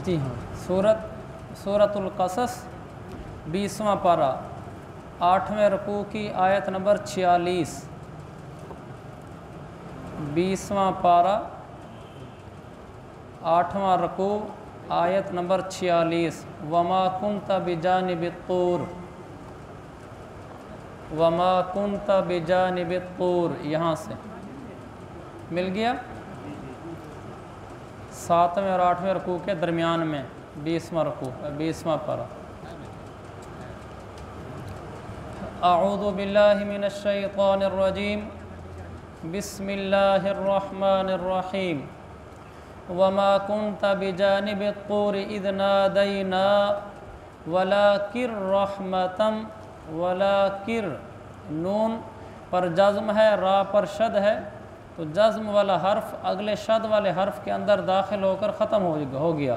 جی ہاں، سورۃ القصص 20واں پارہ 8ویں رکوع کی آیت نمبر 46۔ 20واں پارہ 8واں رکوع آیت نمبر 46۔ وما کنت بجانب الطور، وما کنت بجانب الطور، یہاں سے مل گیا 7ویں اور 8ویں رکوع کے درمیان میں 20واں رکوع 20واں پارہ۔ اعوذ باللہ من الشیطان الرجیم، بسم اللہ الرحمن الرحیم۔ وما كنت بجانب الطور اذ نادینا ولکن رحمتا، ولکن نون پر جزم ہے، را پر شد ہے، تو جزم والا حرف اگلے شد والے حرف کے اندر داخل ہو کر ختم ہو گیا۔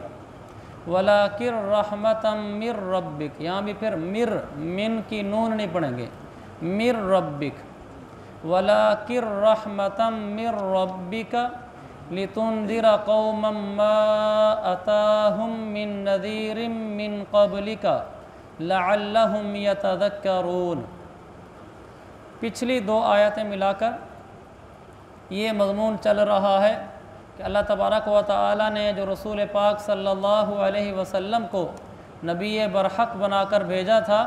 وَلَٰكِن رَحْمَةً مِّن رَبِّكَ، یہاں بھی پھر من کی نون نہیں پڑھیں گے، مِّن رَبِّكَ۔ وَلَٰكِن رَحْمَةً مِّن رَبِّكَ لِتُنذِرَ قَوْمًا مَّا أَتَاهُم مِّن نَّذِيرٍ مِّن قَبْلِكَ لَعَلَّهُمْ يَتَذَكَّرُونَ۔ پچھلی دو آیتیں ملا کر یہ مضمون چل رہا ہے کہ اللہ تبارک و تعالی نے جو رسول پاک صلی اللہ علیہ وسلم کو نبی برحق بنا کر بھیجا تھا،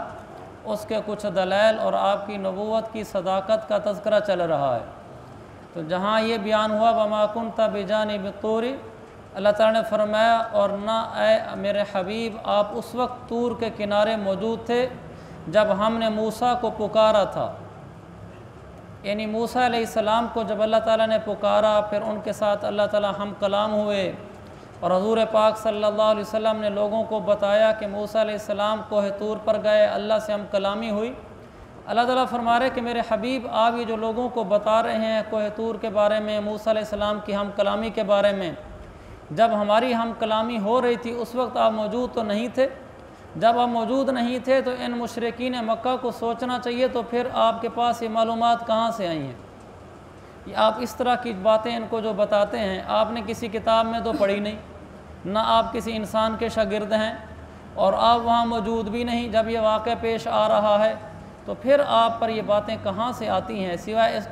اس کے کچھ دلائل اور آپ کی نبوت کی صداقت کا تذکرہ چل رہا ہے۔ تو جہاں یہ بیان ہوا وما کنت بجانب الطور، اللہ تعالیٰ نے فرمایا اور نہ اے میرے حبیب آپ اس وقت طور کے کنارے موجود تھے جب ہم نے موسیٰ کو پکارا تھا، یعنی موسیٰ علیہ السلام کو جب اللہ تعالیٰ نے پکارا، پھر ان کے ساتھ اللہ تعالیٰ ہم کلام ہوئے، اور حضور پاک صلی اللہ علیہ وسلم نے لوگوں کو بتایا کہ موسیٰ علیہ السلام کوہ طور پر گئے، اللہ سے ہم کلامی ہوئی۔ اللہ تعالیٰ فرما رہے کہ میرے حبیب آپ یہ جو لوگوں کو بتا رہے ہیں کوہ طور کے بارے میں، موسیٰ علیہ السلام کی ہم کلامی کے بارے میں، جب ہماری ہم کلامی ہو رہی تھی اس وقت آپ موجود تو نہیں تھے۔ جب آپ موجود نہیں تھے تو ان مشرکین مکہ کو سوچنا چاہیے تو پھر آپ کے پاس یہ معلومات کہاں سے آئی ہیں؟ یہ آپ اس طرح کی باتیں ان کو جو بتاتے ہیں، آپ نے کسی کتاب میں تو پڑھی نہیں، نہ آپ کسی انسان کے شاگرد ہیں، اور آپ وہاں موجود بھی نہیں جب یہ واقعہ پیش آ رہا ہے، تو پھر آپ پر یہ باتیں کہاں سے آتی ہیں؟ سوائے اس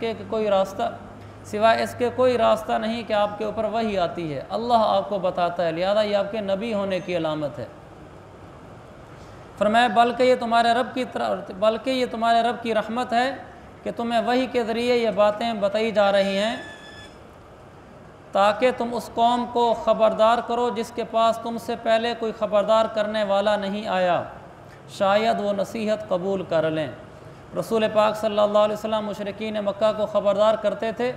کے کوئی راستہ نہیں کہ آپ کے اوپر وحی آتی ہے، اللہ آپ کو بتاتا ہے، لہذا یہ آپ کے نبی ہونے کی علامت ہے۔ فرمایا بلکہ یہ تمہارے رب کی رحمت ہے کہ تمہیں وحی کے ذریعے یہ باتیں بتائی جا رہی ہیں تاکہ تم اس قوم کو خبردار کرو جس کے پاس تم سے پہلے کوئی خبردار کرنے والا نہیں آیا، شاید وہ نصیحت قبول کر لیں۔ رسول پاک صلی اللہ علیہ وسلم مشرکین مکہ کو خبردار کرتے تھے،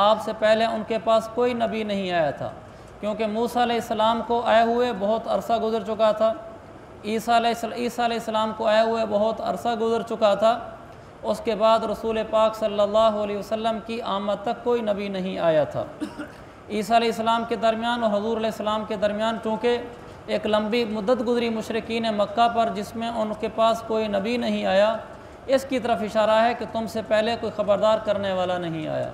آپ سے پہلے ان کے پاس کوئی نبی نہیں آیا تھا، کیونکہ موسیٰ علیہ السلام کو آئے ہوئے بہت عرصہ گزر چکا تھا، عیسیٰ علیہ السلام کو آئے ہوئے بہت عرصہ گزر چکا تھا، اس کے بعد رسول پاک صلی اللہ علیہ وسلم کی آمد تک کوئی نبی نہیں آیا تھا۔ عیسیٰ علیہ السلام کے درمیان اور حضور علیہ السلام کے درمیان چونکہ ایک لمبی مدت گزری مشرکین مکہ پر جس میں ان کے پاس کوئی نبی نہیں آیا، اس کی طرف اشارہ ہے کہ تم سے پہلے کوئی خبردار کرنے والا نہیں آیا۔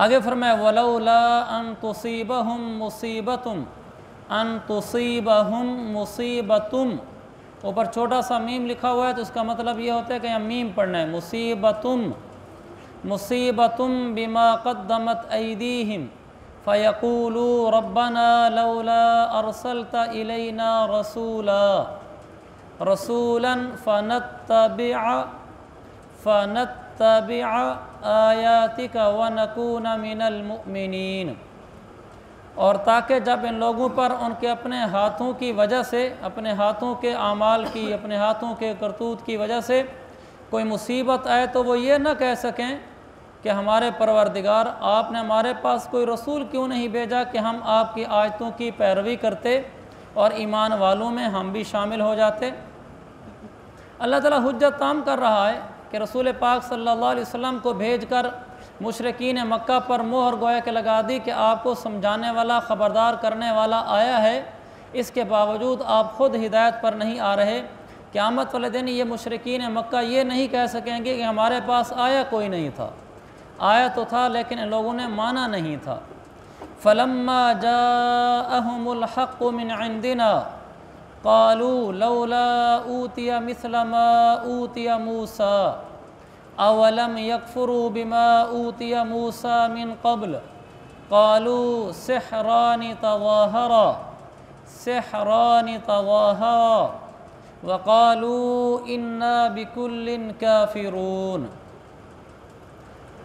آگے فرمایا وَلَوْلَا أَن تُصِيبَهُم مُصِيبَةٌ، اوپر چھوٹا سا میم لکھا ہوا ہے تو اس کا مطلب یہ ہوتا ہے کہ یہاں میم پڑھنا ہے، مصیبتم بما قدمت ایدیہم فیقولوا ربنا لولا ارسلت الینا رسولا فنتبع آیاتک ونکون من المؤمنین، اور تاکہ جب ان لوگوں پر ان کے اپنے ہاتھوں کی وجہ سے، اپنے ہاتھوں کے اعمال کی، اپنے ہاتھوں کے کرتوت کی وجہ سے کوئی مصیبت آئے تو وہ یہ نہ کہہ سکیں کہ ہمارے پروردگار آپ نے ہمارے پاس کوئی رسول کیوں نہیں بھیجا کہ ہم آپ کی آیتوں کی پیروی کرتے اور ایمان والوں میں ہم بھی شامل ہو جاتے۔ اللہ تعالیٰ حجت تام کر رہا ہے کہ رسول پاک صلی اللہ علیہ وسلم کو بھیج کر مشرکین مکہ پر مہر گویا کہ لگا دی کہ آپ کو سمجھانے والا، خبردار کرنے والا آیا ہے، اس کے باوجود آپ خود ہدایت پر نہیں آ رہے۔ قیامت والے دن یہ مشرکین مکہ یہ نہیں کہہ سکیں گے کہ ہمارے پاس آیا کوئی نہیں تھا، آیا تو تھا لیکن ان لوگوں نے مانا نہیں تھا۔ فلما جاءهم الحق من عندنا قالوا لولا اوتی مثل ما اوتی موسى اولم يكفروا بما اوتی موسى من قبل قالوا سحران تظاهرا وقالوا انا بكل كافرون۔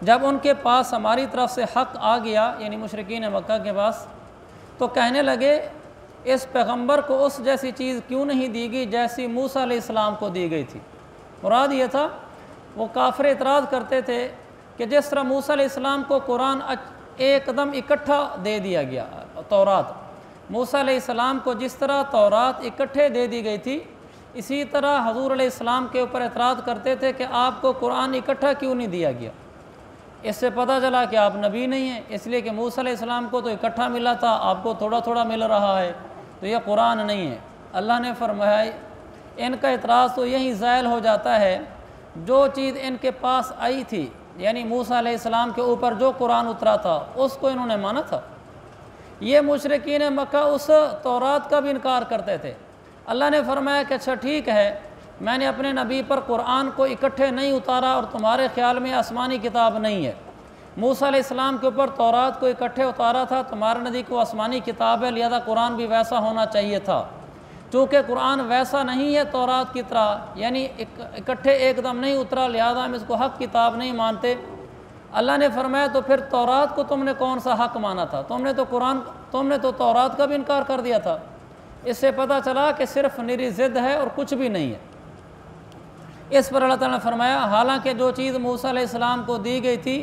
جب ان کے پاس ہماری طرف سے حق آ گیا، یعنی مشرکین مکہ کے پاس، تو کہنے لگے اس پیغمبر کو اس جیسی چیز کیوں نہیں دی گئی جیسی موسیٰ علیہ السلام کو دی گئی تھی۔ مراد یہ تھا، وہ کافر اعتراض کرتے تھے کہ جس طرح موسیٰ علیہ السلام کو قرآن ایک دم اکٹھا دے دیا گیا، تورات، موسیٰ علیہ السلام کو جس طرح تورات اکٹھے دے دی گئی تھی، اسی طرح حضور علیہ السلام کے اوپر اعتراض کرتے تھے کہ آپ کو قرآن اکٹھا کیوں نہیں دیا گیا۔ اس سے پتہ چلا کہ آپ نبی نہیں ہیں، اس لیے کہ موسیٰ علیہ السلام کو تو اکٹھا ملا تھا، آپ کو تھوڑا تھوڑا مل رہا ہے، تو یہ قرآن نہیں ہے۔ اللہ نے فرمایا ان کا اعتراض تو یہی زائل ہو جاتا ہے، جو چیز ان کے پاس آئی تھی، یعنی موسیٰ علیہ السلام کے اوپر جو قرآن اترا تھا اس کو انہوں نے مانا تھا۔ یہ مشرکین مکہ اس تورات کا بھی انکار کرتے تھے۔ اللہ نے فرمایا کہ اچھا ٹھیک ہے، میں نے اپنے نبی پر قرآن کو اکٹھے نہیں اتارا اور تمہارے خیال میں آسمانی کتاب نہیں ہے۔ موسیٰ علیہ السلام کے اوپر تورات کو اکٹھے اتارا تھا، تمہارے نزدیک کو آسمانی کتاب ہے، لہذا قرآن بھی ویسا ہونا چاہیے تھا۔ چونکہ قرآن ویسا نہیں ہے تورات کی طرح، یعنی اکٹھے ایک دم نہیں اترا، لہذا ہم اس کو حق کتاب نہیں مانتے۔ اللہ نے فرمایا تو پھر تورات کو تم نے کون سا حق مانا تھا؟ تم نے تو تورات کا بھی انکار کر دیا تھا۔ اس سے پتہ چلا کہ صرف نری ضد ہے اور کچھ بھی نہیں ہے۔ اس پر اللہ تعالیٰ نے فرمایا حالانکہ جو چیز موسیٰ علیہ السلام کو دی گئی تھی،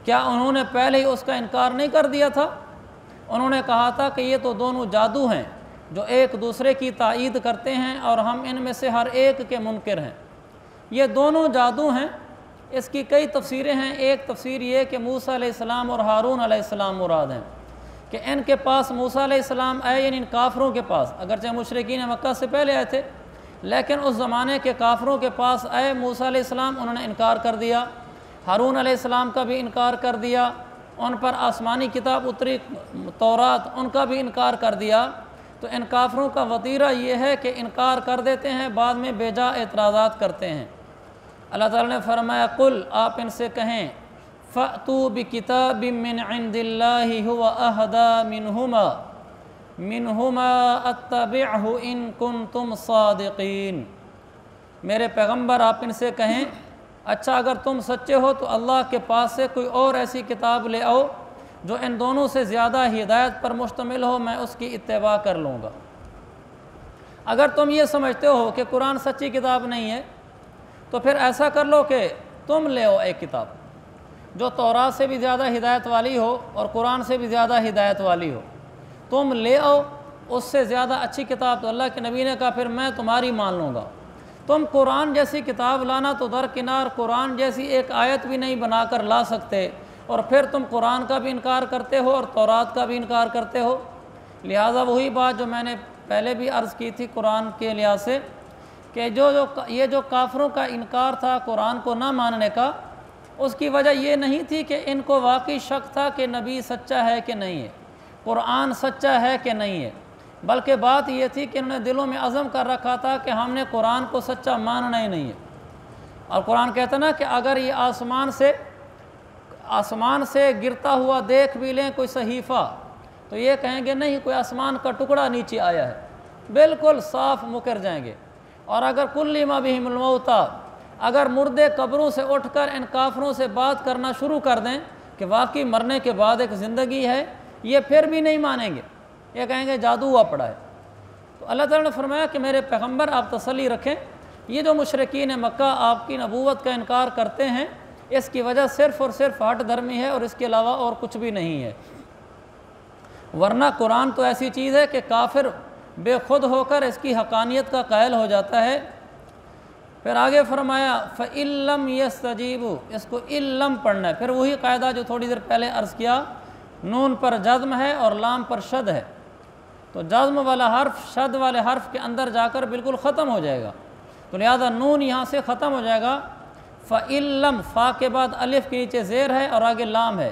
کیا انہوں نے پہلے ہی اس کا انکار نہیں کر دیا تھا؟ انہوں نے کہا تھا کہ یہ تو دونوں جادو ہیں جو ایک دوسرے کی تائید کرتے ہیں اور ہم ان میں سے ہر ایک کے منکر ہیں۔ یہ دونوں جادو ہیں، اس کی کئی تفسیریں ہیں۔ ایک تفسیر یہ کہ موسیٰ علیہ السلام اور ہارون علیہ السلام مراد ہیں، کہ ان کے پاس موسیٰ علیہ السلام آئے، یعنی ان کافروں کے پاس، اگرچہ مشرکین مکہ سے پہلے آئے تھے لیکن اس زمانے کے کافروں کے پاس آئے موسیٰ علیہ السلام، انہوں نے انکار کر دیا۔ ہارون علیہ السلام کا بھی انکار کر دیا، ان پر آسمانی کتاب اتری تورات، ان کا بھی انکار کر دیا۔ تو ان کافروں کا وتیرہ یہ ہے کہ انکار کر دیتے ہیں، بعد میں بے جا اعتراضات کرتے ہیں۔ اللہ تعالیٰ نے فرمایا قل، آپ ان سے کہیں فَأْتُوا بِكِتَابٍ مِّنْ عِنْدِ اللَّهِ هُوَ أَهْدَىٰ مِنْهُمَا أَتَّبِعْهُ إِن كُنتُمْ صَادِقِينَ۔ میرے پیغمبر آپ ان سے کہیں اچھا اگر تم سچے ہو تو اللہ کے پاس سے کوئی اور ایسی کتاب لے آؤ جو ان دونوں سے زیادہ ہدایت پر مشتمل ہو، میں اس کی اتباع کر لوں گا۔ اگر تم یہ سمجھتے ہو کہ قرآن سچی کتاب نہیں ہے تو پھر ایسا کر لو کہ تم لے آؤ ایک کتاب جو تورات سے بھی زیادہ ہدایت والی ہو اور قرآن سے بھی زیادہ ہدایت والی ہو، تم لے آؤ اس سے زیادہ اچھی کتاب۔ تو اللہ کے نبی نے کہا پھر میں تمہاری مان لوں گا۔ تم قرآن جیسی کتاب لانا تو درکنار قرآن جیسی ایک آیت بھی نہیں بنا کر لا سکتے، اور پھر تم قرآن کا بھی انکار کرتے ہو اور تورات کا بھی انکار کرتے ہو۔ لہٰذا وہی بات جو میں نے پہلے بھی عرض کی تھی قرآن کے لحاظ سے، کہ یہ جو کافروں کا انکار تھا قرآن کو نہ ماننے کا، اس کی وجہ یہ نہیں تھی کہ ان کو واقعی شک تھا کہ نبی سچا ہے کہ نہیں ہے، قرآن سچا ہے کہ نہیں ہے، بلکہ بات یہ تھی کہ انہوں نے دلوں میں عزم کر رکھا تھا کہ ہم نے قرآن کو سچا ماننا ہی نہیں ہے۔ اور قرآن کہتا نا کہ اگر یہ آسمان سے گرتا ہوا دیکھ بھی لیں کوئی صحیفہ تو یہ کہیں گے نہیں، کوئی آسمان کا ٹکڑا نیچے آیا ہے، بالکل صاف مکر جائیں گے۔ اور اگر کل ما بہم الموتى، اگر مردے قبروں سے اٹھ کر ان کافروں سے بات کرنا شروع کر دیں کہ واقعی مرنے کے بعد ایک زندگی ہے، یہ پھر بھی نہیں مانیں گے، یہ کہیں گے جادو ہوا پڑا ہے۔ تو اللہ تعالیٰ نے فرمایا کہ میرے پیغمبر آپ تسلی رکھیں، یہ جو مشرکین مکہ آپ کی نبوت کا انکار کرتے ہیں، اس کی وجہ صرف اور صرف ہٹ دھرمی ہے اور اس کے علاوہ اور کچھ بھی نہیں ہے۔ ورنہ قرآن تو ایسی چیز ہے کہ کافر بے خود ہو کر اس کی حقانیت کا قائل ہو جاتا ہے۔ پھر آگے فرمایا فَإِن لَّمْ يَسْتَجِيبُوا، اس کو لم پڑھنا ہے، پھر وہی قاعدہ جو تھوڑی دیر پہلے عرض کیا، نون پر جزم ہے اور لام پر شد ہے، تو جزم والا حرف شد والے حرف کے اندر جا کر بالکل ختم ہو جائے گا، تو لہذا نون یہاں سے ختم ہو جائے گا۔ فَإِن لَّم، فا کے بعد الف کے نیچے زیر ہے اور آگے لام ہے،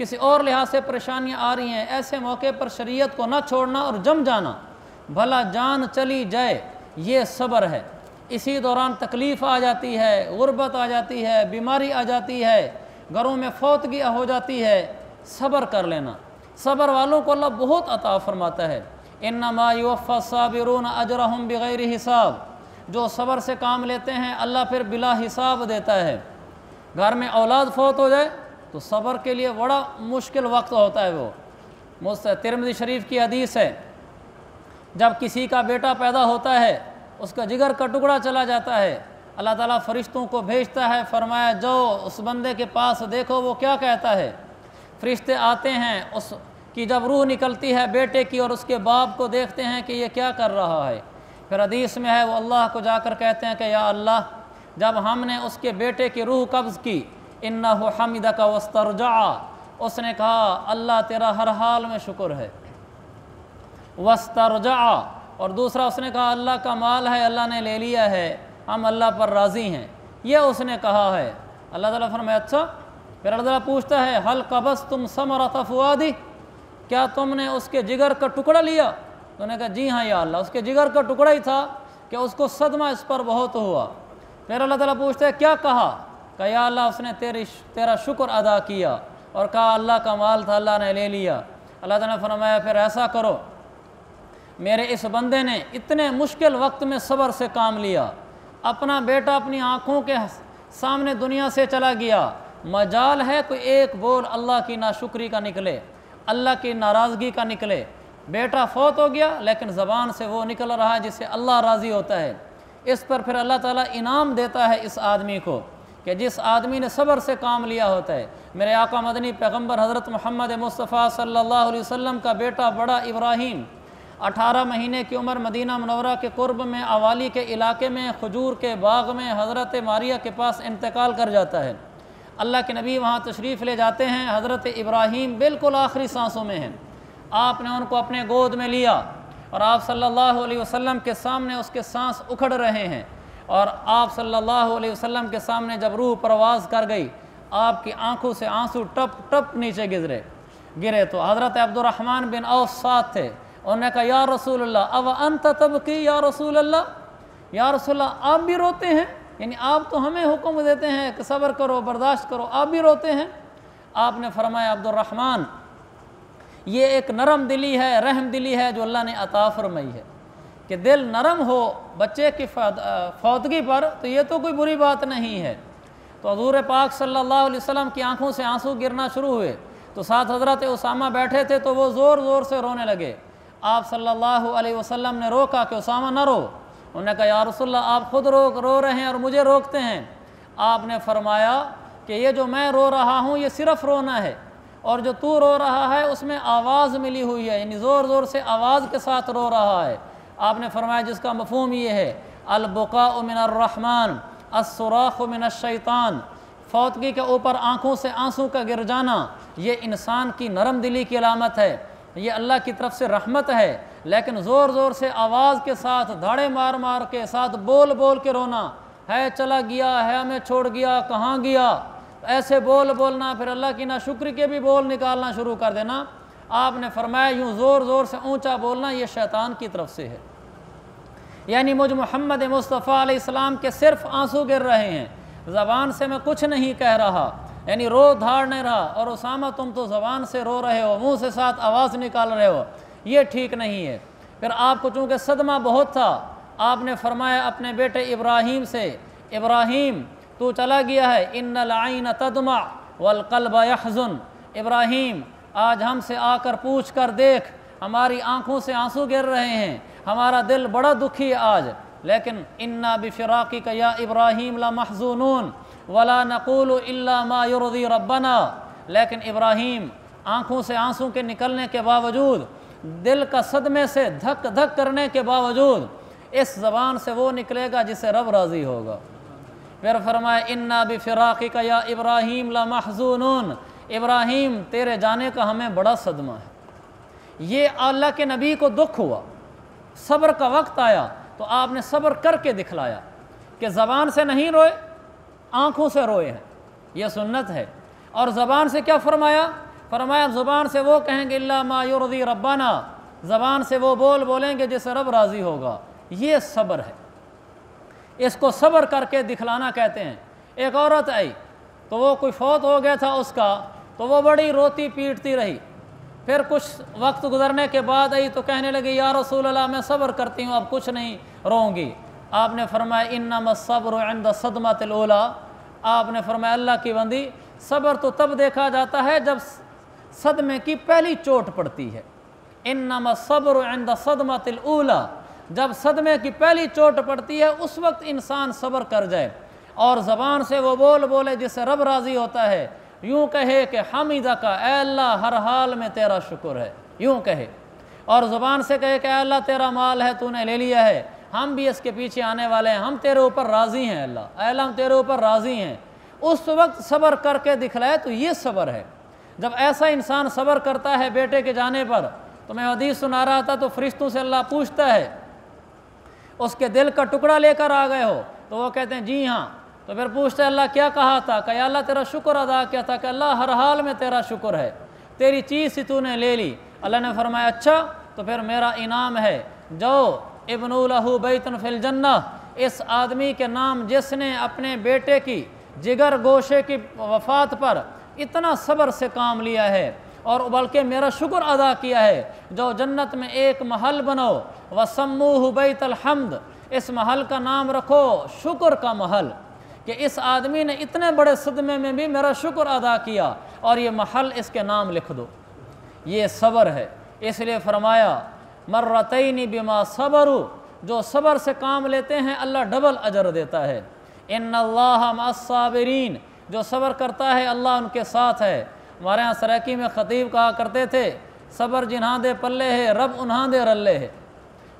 کسی اور لحاظ سے پریشانیاں آ رہی ہیں، ایسے موقع پر شریعت کو نہ چھوڑنا اور جم جانا، بھلا جان چلی جائے، یہ صبر ہے۔ اسی دوران تکلیف آ جاتی ہے، غربت آ جاتی ہے، بیماری آ جاتی ہے، گھروں میں فوتگی ہو جاتی ہے، صبر کر لینا۔ صبر والوں کو اللہ بہت عطا فرماتا ہے۔ انما یوفی الصابرون اجرہم بغیر حساب، جو صبر سے کام لیتے ہیں اللہ پھر بلا حساب دیتا ہے۔ گھر میں اولاد فوت ہو جائے تو صبر کے لیے بڑا مشکل وقت ہوتا ہے۔ وہ ترمذی شریف کی حدیث ہے، جب کسی کا بیٹا پیدا ہوتا ہے، اس کا جگر کا ٹکڑا چلا جاتا ہے، اللہ تعالیٰ فرشتوں کو بھیجتا ہے، فرمایا جو اس بندے کے پاس دیکھو وہ کیا کہتا ہے۔ فرشتے آتے ہیں، اس کی جب روح نکلتی ہے بیٹے کی اور اس کے باپ کو دیکھتے ہیں کہ یہ کیا کر رہا ہے، پھر حدیث میں ہے وہ اللہ کو جا کر کہتے ہیں کہ یا اللہ، جب ہم نے اس کے بیٹے کی روح قبض کی، انہ حمدک واسترجع، اس نے کہا اللہ تیرا ہر حال میں شکر ہے، واسترجع، اور دوسرا اس نے کہا اللہ کا مال ہے اللہ نے لے لیا ہے، ہم اللہ پر راضی ہیں، یہ اس نے کہا ہے۔ اللہ تعالیٰ فرمایا اچھا، پھر اللہ تعالیٰ پوچھتا ہے حل قبضتم ثمرۃ فؤادی، کیا تم نے اس کے جگر کا ٹکڑا لیا؟ تو نے کہا جی ہاں یا اللہ، اس کے جگر کا ٹکڑا ہی تھا کہ اس کو صدمہ اس پر بہت ہوا۔ پھر اللہ تعالیٰ پوچھتا ہے کیا کہا؟ کہ یا اللہ اس نے تیرا شکر ادا کیا اور کہا اللہ کا مال تھا اللہ نے لے لیا۔ اللہ تعالیٰ نے فرمایا پھر ایسا کرو، میرے اس بندے نے اتنے مشکل وقت میں صبر سے کام لیا، اپنا بیٹا اپنی آنکھوں کے سامنے دنیا سے چلا گیا، مجال ہے کوئی ایک بول اللہ کی ناشکری کا نکلے، اللہ کی ناراضگی کا نکلے۔ بیٹا فوت ہو گیا لیکن زبان سے وہ نکل رہا ہے جس سے اللہ راضی ہوتا ہے، اس پر پھر اللہ تعالیٰ انعام دیتا ہے اس آدمی کو کہ جس آدمی نے صبر سے کام لیا ہوتا ہے۔ میرے آقا مدنی پیغمبر حضرت محمد مصطفیٰ صلی اللہ علیہ وسلم کا بیٹا بڑا ابراہیم 18 مہینے کی عمر مدینہ منورہ کے قرب میں اوالی کے علاقے میں کھجور کے باغ میں حضرت ماریہ کے پاس انتقال کر جاتا ہے۔ اللہ کے نبی وہاں تشریف لے جاتے ہیں، حضرت ابراہیم بالکل آخری سانسوں میں ہیں، آپ نے ان کو اپنے گود میں لیا اور آپ صلی اللہ علیہ وسلم کے سامنے اس کے سانس اکھڑ رہے ہیں، اور آپ صلی اللہ علیہ وسلم کے سامنے جب روح پرواز کر گئی، آپ کی آنکھوں سے آنسو ٹپ ٹپ نیچے گرے تو حضرت عبد الرحمن بن عوف ساتھ تھے، انہوں نے کہا یا رسول اللہ او انت تبکی یا رسول اللہ، یا رسول اللہ آپ بھی روتے ہیں؟ یعنی آپ تو ہمیں حکم دیتے ہیں کہ صبر کرو برداشت کرو، آپ بھی روتے ہیں؟ آپ نے فرمایا عبد الرحمن یہ ایک نرم دلی ہے، رحم دلی ہے جو اللہ نے عطا فرمائی ہے، کہ دل نرم ہو بچے کی فوتگی پر تو یہ تو کوئی بری بات نہیں ہے۔ تو حضور پاک صلی اللہ علیہ وسلم کی آنکھوں سے آنسو گرنا شروع ہوئے تو ساتھ حضرت اسامہ بیٹھے تھے تو وہ زور زور سے رونے لگے۔ آپ صلی اللہ علیہ وسلم نے روکا کہ اسامہ نہ رو، انہوں نے کہا یا رسول اللہ آپ خود رو رہے ہیں اور مجھے روکتے ہیں۔ آپ نے فرمایا کہ یہ جو میں رو رہا ہوں یہ صرف رونا ہے، اور جو تو رو رہا ہے اس میں آواز ملی ہوئی ہے، یعنی زور زور سے آواز کے ساتھ رو رہا ہے۔ آپ نے فرمایا جس کا مفہوم یہ ہے البقاء من الرحمن الصراخ من الشیطان، فوتگی کے اوپر آنکھوں سے آنسو کا گر جانا یہ انسان کی نرم دلی کی علامت ہے، یہ اللہ کی طرف سے رحمت ہے، لیکن زور زور سے آواز کے ساتھ دھاڑے مار مار کے ساتھ بول بول کے رونا ہے چلا گیا ہے ہمیں چھوڑ گیا کہاں گیا، ایسے بولنا، پھر اللہ کی ناشکری کے بھی بول نکالنا شروع کر دینا۔ آپ نے فرمایا یوں زور زور سے اونچا بولنا یہ شیطان کی طرف سے ہے، یعنی مجھ محمد مصطفیٰ علیہ السلام کے صرف آنسو گر رہے ہیں، زبان سے میں کچھ نہیں کہہ رہا، یعنی رو دھاڑ نہیں رہا، اور اسامہ تم تو زبان سے رو رہے ہو، منہ سے ساتھ آواز نکال رہے ہو، یہ ٹھیک نہیں ہے۔ پھر آپ کو چونکہ صدمہ بہت تھا، آپ نے فرمایا اپنے بیٹے ابراہیم سے ابراہیم تو چلا گیا ہے، ان العین تدمع والقلب یحزن، ابراہیم آج ہم سے آ کر پوچھ کر دیکھ، ہماری آنکھوں سے آنسو گر رہے ہیں، ہمارا دل بڑا دکھی ہے آج، لیکن انا بفراقک یا ابراہیم لمحزونون ولا نقول الا ما یرضی ربنا، لیکن ابراہیم آنکھوں سے آنسو کے نکلنے کے باوجود، دل کا صدمے سے دھک دھک کرنے کے باوجود اس زبان سے وہ نکلے گا جسے رب راضی ہوگا۔ پھر فرمایا انا بفراقک یا ابراہیم لمحزونون، ابراہیم تیرے جانے کا ہمیں بڑا صدمہ ہے۔ یہ اللہ کے نبی کو دکھ ہوا، صبر کا وقت آیا تو آپ نے صبر کر کے دکھلایا کہ زبان سے نہیں روئے، آنکھوں سے روئے ہیں، یہ سنت ہے۔ اور زبان سے کیا فرمایا؟ فرمایا زبان سے وہ کہیں گے الا ما یرضی ربنا، زبان سے وہ بولیں گے جس سے رب راضی ہوگا۔ یہ صبر ہے، اس کو صبر کر کے دکھلانا کہتے ہیں۔ ایک عورت آئی تو وہ کوئی فوت ہو گیا تھا اس کا، تو وہ بڑی روتی پیٹتی رہی، پھر کچھ وقت گزرنے کے بعد آئی تو کہنے لگی یا رسول اللہ میں صبر کرتی ہوں، اب کچھ نہیں روں گی۔ آپ نے فرمایا انما الصبر عند الصدمۃ الاولی، آپ نے فرمایا اللہ کی بندی صبر تو تب دیکھا جاتا ہے جب صدمے کی پہلی چوٹ پڑتی ہے۔ انما الصبر عند الصدمۃ الاولی، جب صدمے کی پہلی چوٹ پڑتی ہے اس وقت انسان صبر کر جائے، اور زبان سے وہ بولے جس سے رب راضی ہوتا ہے، یوں کہے کہ حمیدک، اے اللہ ہر حال میں تیرا شکر ہے، یوں کہے، اور زبان سے کہے کہ اے اللہ تیرا مال ہے تو نے لے لیا ہے، ہم بھی اس کے پیچھے آنے والے ہیں، ہم تیرے اوپر راضی ہیں اللہ، اے اللہ ہم تیرے اوپر راضی ہیں، اس وقت صبر کر کے دکھلائے تو یہ صبر ہے۔ جب ایسا انسان صبر کرتا ہے بیٹے کے جانے پر، تو میں حدیث سنا رہا تھا تو فرشتوں سے اللہ پوچھتا ہے اس کے دل کا ٹکڑا لے کر آ گئے ہو؟ تو وہ کہتے ہیں جی ہاں، تو پھر پوچھتے ہیں اللہ کیا کہا تھا؟ کہ یا اللہ تیرا شکر ادا کیا تھا، کہ اللہ ہر حال میں تیرا شکر ہے، تیری چیز ہی تو نے لے لی۔ اللہ نے فرمایا اچھا تو پھر میرا انعام ہے، جو ابن لہ بیت فی الجنہ، اس آدمی کے نام جس نے اپنے بیٹے کی جگر گوشے کی وفات پر اتنا صبر سے کام لیا ہے اور بلکہ میرا شکر ادا کیا ہے، جو جنت میں ایک محل بنو وسموہ بیت الحمد، اس محل کا نام رکھو شکر کا محل، کہ اس آدمی نے اتنے بڑے صدمے میں بھی میرا شکر ادا کیا، اور یہ محل اس کے نام لکھ دو۔ یہ صبر ہے، اس لیے فرمایا مرتین بما صبروا، جو صبر سے کام لیتے ہیں اللہ ڈبل اجر دیتا ہے۔ ان اللہ مع الصابرین، جو صبر کرتا ہے اللہ ان کے ساتھ ہے۔ ہمارے ہاں سرائکی میں خطیب کہا کرتے تھے صبر جنہاں دے پلے ہے رب انہاں دے رلے ہے،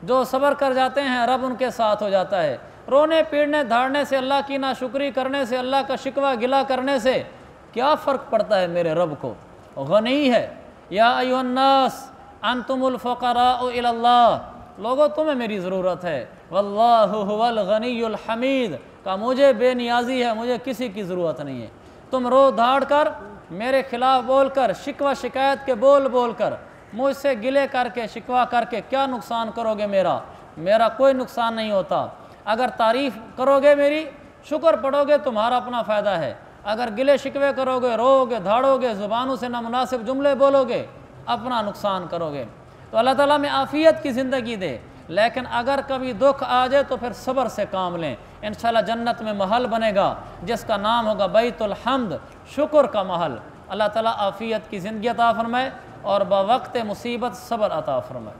جو صبر کر جاتے ہیں رب ان کے ساتھ ہو جاتا ہے۔ رونے پیڑنے دھاڑنے سے، اللہ کی ناشکری کرنے سے، اللہ کا شکوہ گلہ کرنے سے کیا فرق پڑتا ہے میرے رب کو؟ غنی ہے۔ یا ایھا الناس انتم الفقراء الی اللہ، لوگوں تمہیں میری ضرورت ہے، واللہ هو الغنی الحمید، کہ مجھے بے نیازی ہے، مجھے کسی کی ضرورت نہیں ہے۔ تم رو دھاڑ کر میرے خلاف بول کر، شکوہ شکایت کے بول کر، مجھ سے گلے کر کے شکوہ کر کے کیا نقصان کرو گے؟ میرا کوئی نقصان نہیں ہوتا۔ اگر تعریف کرو گے میری، شکر پڑھو گے، تمہارا اپنا فائدہ ہے، اگر گلے شکوے کرو گے، رو گے، دھاڑو گے، زبانوں سے نامناسب جملے بولو گے، اپنا نقصان کرو گے۔ تو اللہ تعالیٰ میں عافیت کی زندگی دے، لیکن اگر کبھی دکھ آ جائے تو پھر صبر سے کام لیں، انشاءاللہ جنت میں محل بنے گا جس کا نام ہوگا بیت الحمد، شکر کا محل۔ اللہ تعالیٰ عافیت کی زندگی عطا فرمائے اور بوقت مصیبت صبر عطا فرمائے۔